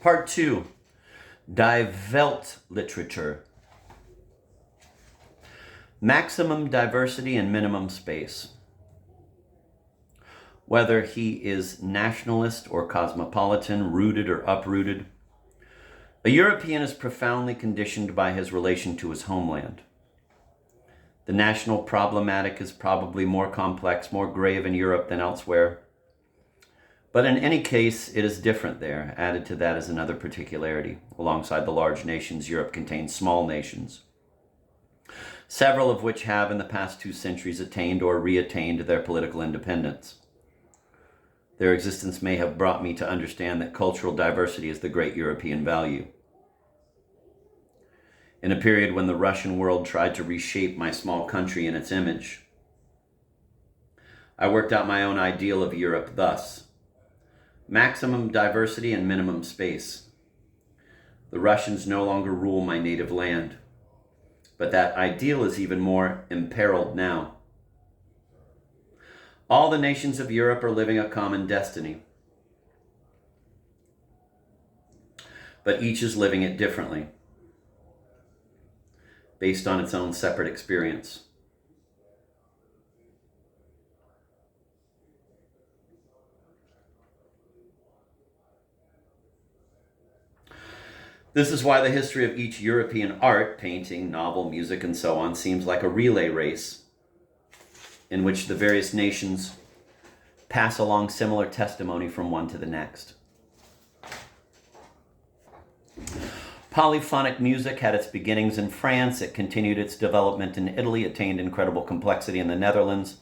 Part 2, Die Weltliteratur. Maximum diversity and minimum space. Whether he is nationalist or cosmopolitan, rooted or uprooted, a European is profoundly conditioned by his relation to his homeland. The national problematic is probably more complex, more grave in Europe than elsewhere. But in any case, it is different there. Added to that is another particularity. Alongside the large nations, Europe contains small nations, several of which have in the past 2 centuries attained or reattained their political independence. Their existence may have brought me to understand that cultural diversity is the great European value. In a period when the Russian world tried to reshape my small country in its image, I worked out my own ideal of Europe thus: maximum diversity and minimum space. The Russians no longer rule my native land, but that ideal is even more imperiled now. All the nations of Europe are living a common destiny, but each is living it differently, based on its own separate experience. This is why the history of each European art, painting, novel, music, and so on, seems like a relay race in which the various nations pass along similar testimony from one to the next. Polyphonic music had its beginnings in France, it continued its development in Italy, attained incredible complexity in the Netherlands,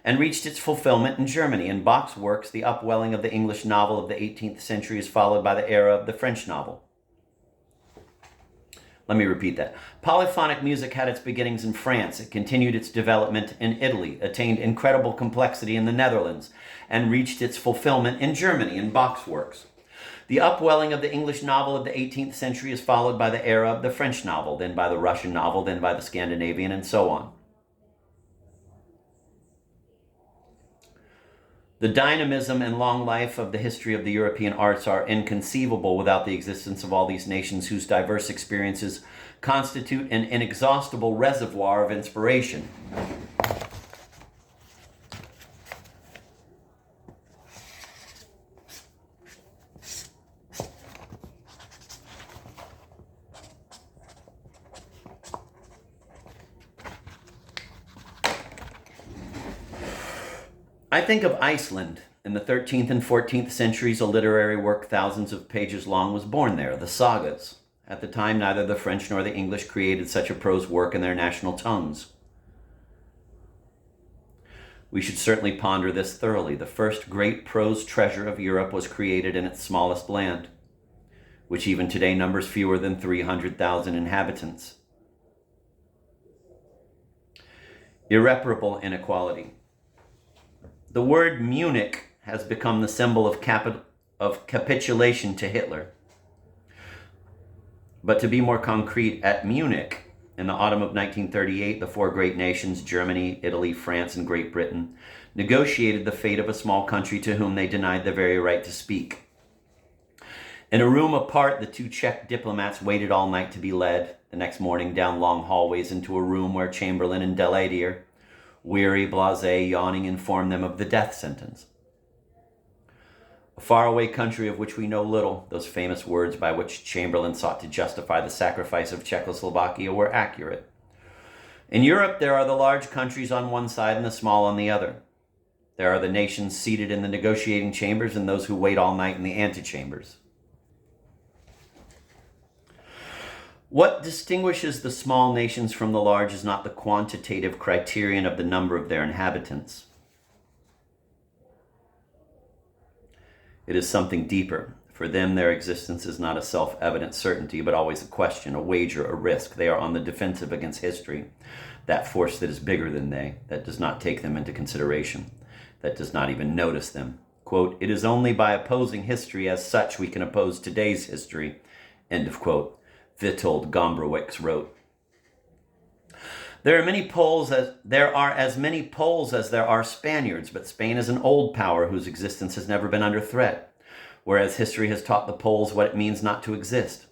and reached its fulfillment in Germany. In Bach's works, the upwelling of the English novel of the 18th century is followed by the era of the French novel. Let me repeat that. Polyphonic music had its beginnings in France. It continued its development in Italy, attained incredible complexity in the Netherlands, and reached its fulfillment in Germany in Bach's works. The upwelling of the English novel of the 18th century is followed by the era of the French novel, then by the Russian novel, then by the Scandinavian, and so on. The dynamism and long life of the history of the European arts are inconceivable without the existence of all these nations whose diverse experiences constitute an inexhaustible reservoir of inspiration. I think of Iceland. In the 13th and 14th centuries, a literary work thousands of pages long was born there, the sagas. At the time, neither the French nor the English created such a prose work in their national tongues. We should certainly ponder this thoroughly. The first great prose treasure of Europe was created in its smallest land, which even today numbers fewer than 300,000 inhabitants. Irreparable inequality. The word Munich has become the symbol of capitulation to Hitler. But to be more concrete, at Munich, in the autumn of 1938, the 4 great nations, Germany, Italy, France, and Great Britain, negotiated the fate of a small country to whom they denied the very right to speak. In a room apart, the 2 Czech diplomats waited all night to be led, the next morning down long hallways into a room where Chamberlain and Daladier, weary, blasé, yawning, informed them of the death sentence. A faraway country of which we know little, those famous words by which Chamberlain sought to justify the sacrifice of Czechoslovakia were accurate. In Europe, there are the large countries on one side and the small on the other. There are the nations seated in the negotiating chambers and those who wait all night in the antechambers. What distinguishes the small nations from the large is not the quantitative criterion of the number of their inhabitants. It is something deeper. For them, their existence is not a self-evident certainty, but always a question, a wager, a risk. They are on the defensive against history, that force that is bigger than they, that does not take them into consideration, that does not even notice them. Quote, "It is only by opposing history as such we can oppose today's history," end of quote. Witold Gombrowicz wrote. There are as many Poles as there are Spaniards, but Spain is an old power whose existence has never been under threat. whereas history has taught the Poles what it means not to exist.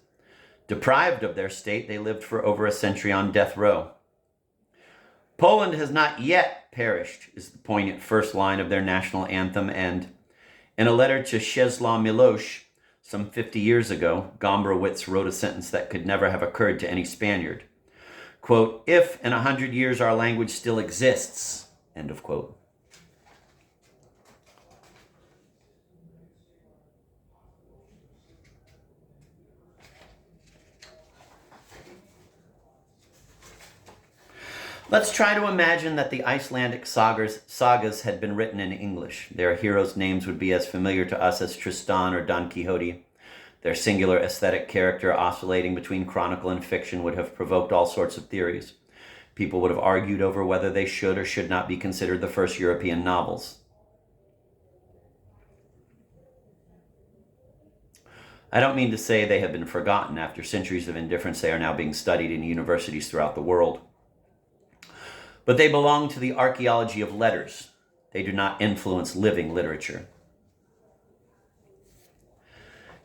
Deprived of their state, they lived for over a century on death row. Poland has not yet perished, is the poignant first line of their national anthem, and in a letter to Czesław Miłosz, some 50 years ago, Gombrowicz wrote a sentence that could never have occurred to any Spaniard. Quote, "If in 100 years our language still exists," end of quote. Let's try to imagine that the Icelandic sagas had been written in English. Their heroes' names would be as familiar to us as Tristan or Don Quixote. Their singular aesthetic character oscillating between chronicle and fiction would have provoked all sorts of theories. People would have argued over whether they should or should not be considered the first European novels. I don't mean to say they have been forgotten. After centuries of indifference, they are now being studied in universities throughout the world. But they belong to the archaeology of letters. They do not influence living literature.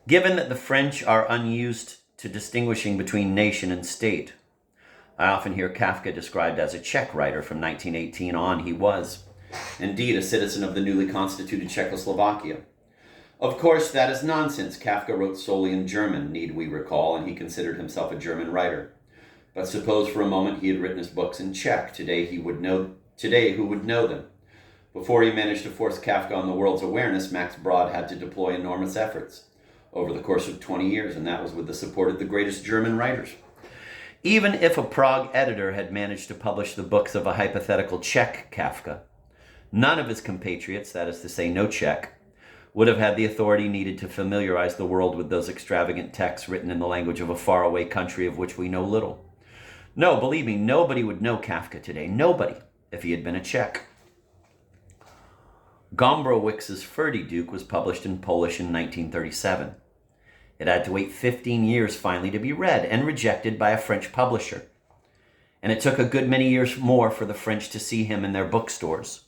Given that the French are unused to distinguishing between nation and state, I often hear Kafka described as a Czech writer. From 1918 on, he was indeed a citizen of the newly constituted Czechoslovakia. Of course, that is nonsense. Kafka wrote solely in German, need we recall, and he considered himself a German writer. But suppose for a moment he had written his books in Czech. Today, who would know them? Before he managed to force Kafka on the world's awareness, Max Brod had to deploy enormous efforts over the course of 20 years, and that was with the support of the greatest German writers. Even if a Prague editor had managed to publish the books of a hypothetical Czech Kafka, none of his compatriots, that is to say no Czech, would have had the authority needed to familiarize the world with those extravagant texts written in the language of a faraway country of which we know little. No, believe me, nobody would know Kafka today. Nobody, if he had been a Czech. Gombrowicz's Ferdy-Duke was published in Polish in 1937. It had to wait 15 years finally to be read and rejected by a French publisher. And it took a good many years more for the French to see him in their bookstores.